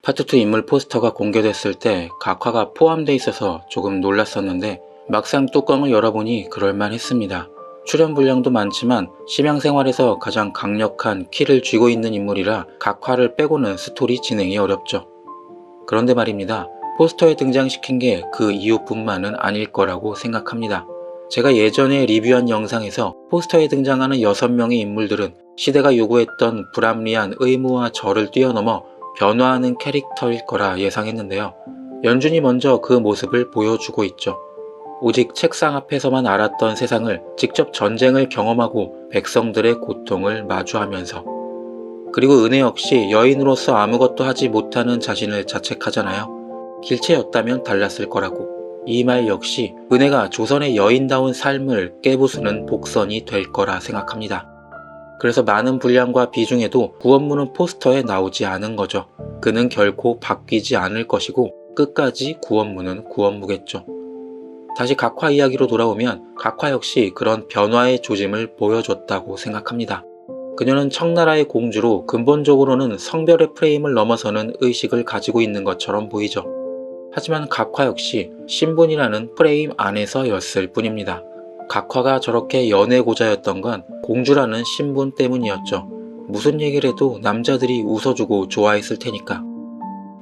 파트 2 인물 포스터가 공개됐을 때 각화가 포함돼 있어서 조금 놀랐었는데 막상 뚜껑을 열어보니 그럴만했습니다. 출연 분량도 많지만 심양생활에서 가장 강력한 키를 쥐고 있는 인물이라 각화를 빼고는 스토리 진행이 어렵죠. 그런데 말입니다. 포스터에 등장시킨 게 그 이유뿐만은 아닐 거라고 생각합니다. 제가 예전에 리뷰한 영상에서 포스터에 등장하는 6명의 인물들은 시대가 요구했던 불합리한 의무와 절을 뛰어넘어 변화하는 캐릭터일 거라 예상했는데요. 연준이 먼저 그 모습을 보여주고 있죠. 오직 책상 앞에서만 알았던 세상을 직접 전쟁을 경험하고 백성들의 고통을 마주하면서, 그리고 은혜 역시 여인으로서 아무것도 하지 못하는 자신을 자책하잖아요. 길체였다면 달랐을 거라고. 이 말 역시 은혜가 조선의 여인다운 삶을 깨부수는 복선이 될 거라 생각합니다. 그래서 많은 분량과 비중에도 구원문은 포스터에 나오지 않은 거죠. 그는 결코 바뀌지 않을 것이고 끝까지 구원문은 구원무겠죠. 다시 각화 이야기로 돌아오면 각화 역시 그런 변화의 조짐을 보여줬다고 생각합니다. 그녀는 청나라의 공주로 근본적으로는 성별의 프레임을 넘어서는 의식을 가지고 있는 것처럼 보이죠. 하지만 각화 역시 신분이라는 프레임 안에서였을 뿐입니다. 각화가 저렇게 연애고자였던 건 공주라는 신분 때문이었죠. 무슨 얘기를 해도 남자들이 웃어주고 좋아했을 테니까.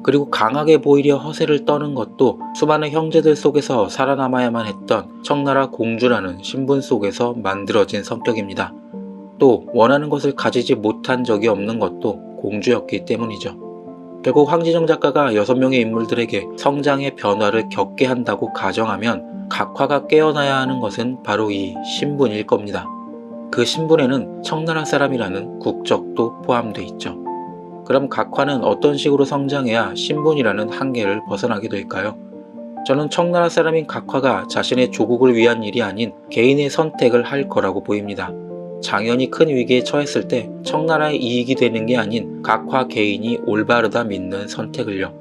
그리고 강하게 보이려 허세를 떠는 것도 수많은 형제들 속에서 살아남아야만 했던 청나라 공주라는 신분 속에서 만들어진 성격입니다. 또 원하는 것을 가지지 못한 적이 없는 것도 공주였기 때문이죠. 결국 황지정 작가가 6명의 인물들에게 성장의 변화를 겪게 한다고 가정하면 각화가 깨어나야 하는 것은 바로 이 신분일 겁니다. 그 신분에는 청나라 사람이라는 국적도 포함되어 있죠. 그럼 각화는 어떤 식으로 성장해야 신분이라는 한계를 벗어나게 될까요? 저는 청나라 사람인 각화가 자신의 조국을 위한 일이 아닌 개인의 선택을 할 거라고 보입니다. 장현이 큰 위기에 처했을 때 청나라의 이익이 되는 게 아닌 각화 개인이 올바르다 믿는 선택을요.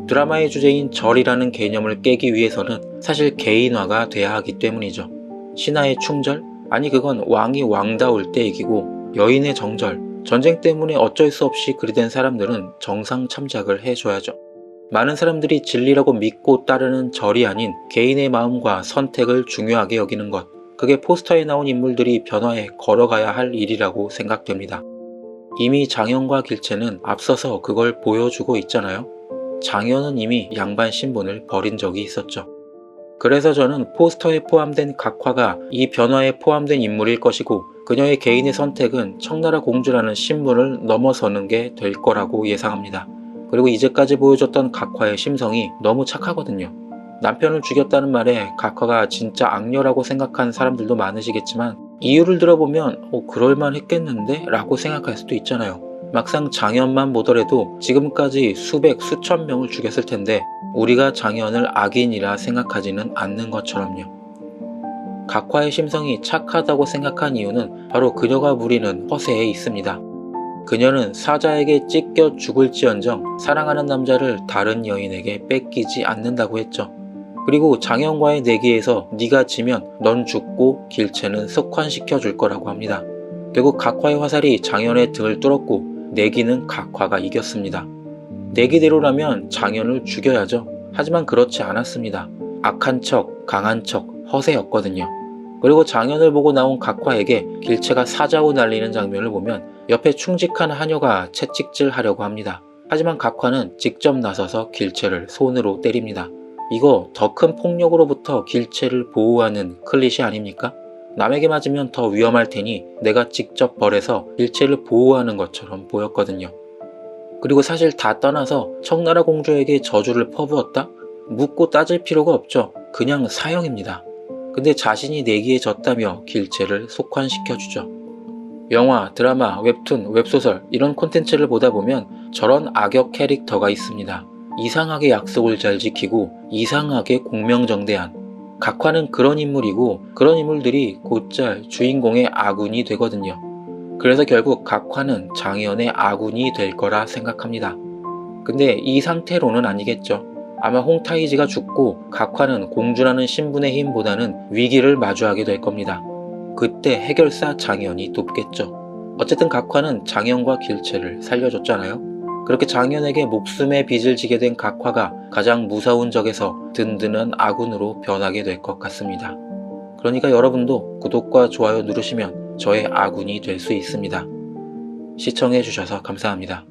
드라마의 주제인 절이라는 개념을 깨기 위해서는 사실 개인화가 돼야 하기 때문이죠. 신하의 충절? 아니 그건 왕이 왕다울 때 이기고 여인의 정절, 전쟁 때문에 어쩔 수 없이 그리 된 사람들은 정상 참작을 해줘야죠. 많은 사람들이 진리라고 믿고 따르는 절이 아닌 개인의 마음과 선택을 중요하게 여기는 것, 그게 포스터에 나온 인물들이 변화해 걸어가야 할 일이라고 생각됩니다. 이미 장현과 길체는 앞서서 그걸 보여주고 있잖아요. 장현은 이미 양반 신분을 버린 적이 있었죠. 그래서 저는 포스터에 포함된 각화가 이 변화에 포함된 인물일 것이고 그녀의 개인의 선택은 청나라 공주라는 신분을 넘어서는 게 될 거라고 예상합니다. 그리고 이제까지 보여줬던 각화의 심성이 너무 착하거든요. 남편을 죽였다는 말에 각화가 진짜 악녀라고 생각한 사람들도 많으시겠지만 이유를 들어보면 그럴만 했겠는데? 라고 생각할 수도 있잖아요. 막상 장현만 보더라도 지금까지 수백 수천 명을 죽였을 텐데 우리가 장현을 악인이라 생각하지는 않는 것처럼요. 각화의 심성이 착하다고 생각한 이유는 바로 그녀가 부리는 허세에 있습니다. 그녀는 사자에게 찢겨 죽을지언정 사랑하는 남자를 다른 여인에게 뺏기지 않는다고 했죠. 그리고 장현과의 내기에서 네가 지면 넌 죽고 길체는 석환시켜 줄 거라고 합니다. 결국 각화의 화살이 장현의 등을 뚫었고 내기는 각화가 이겼습니다. 내기대로라면 장현을 죽여야죠. 하지만 그렇지 않았습니다. 악한 척, 강한 척, 허세였거든요. 그리고 장현을 보고 나온 각화에게 길체가 사자고 날리는 장면을 보면 옆에 충직한 하녀가 채찍질 하려고 합니다. 하지만 각화는 직접 나서서 길체를 손으로 때립니다. 이거 더 큰 폭력으로부터 길체를 보호하는 클리셰 아닙니까? 남에게 맞으면 더 위험할 테니 내가 직접 벌해서 길체를 보호하는 것처럼 보였거든요. 그리고 사실 다 떠나서 청나라 공주에게 저주를 퍼부었다? 묻고 따질 필요가 없죠. 그냥 사형입니다. 근데 자신이 내기에 졌다며 길체를 속환시켜주죠. 영화, 드라마, 웹툰, 웹소설 이런 콘텐츠를 보다 보면 저런 악역 캐릭터가 있습니다. 이상하게 약속을 잘 지키고 이상하게 공명정대한. 각화는 그런 인물이고 그런 인물들이 곧잘 주인공의 아군이 되거든요. 그래서 결국 각화는 장현의 아군이 될 거라 생각합니다. 근데 이 상태로는 아니겠죠. 아마 홍타이지가 죽고 각화는 공주라는 신분의 힘보다는 위기를 마주하게 될 겁니다. 그때 해결사 장현이 돕겠죠. 어쨌든 각화는 장현과 길체를 살려줬잖아요. 그렇게 장현에게 목숨의 빚을 지게 된 각화가 가장 무서운 적에서 든든한 아군으로 변하게 될 것 같습니다. 그러니까 여러분도 구독과 좋아요 누르시면 저의 아군이 될 수 있습니다. 시청해주셔서 감사합니다.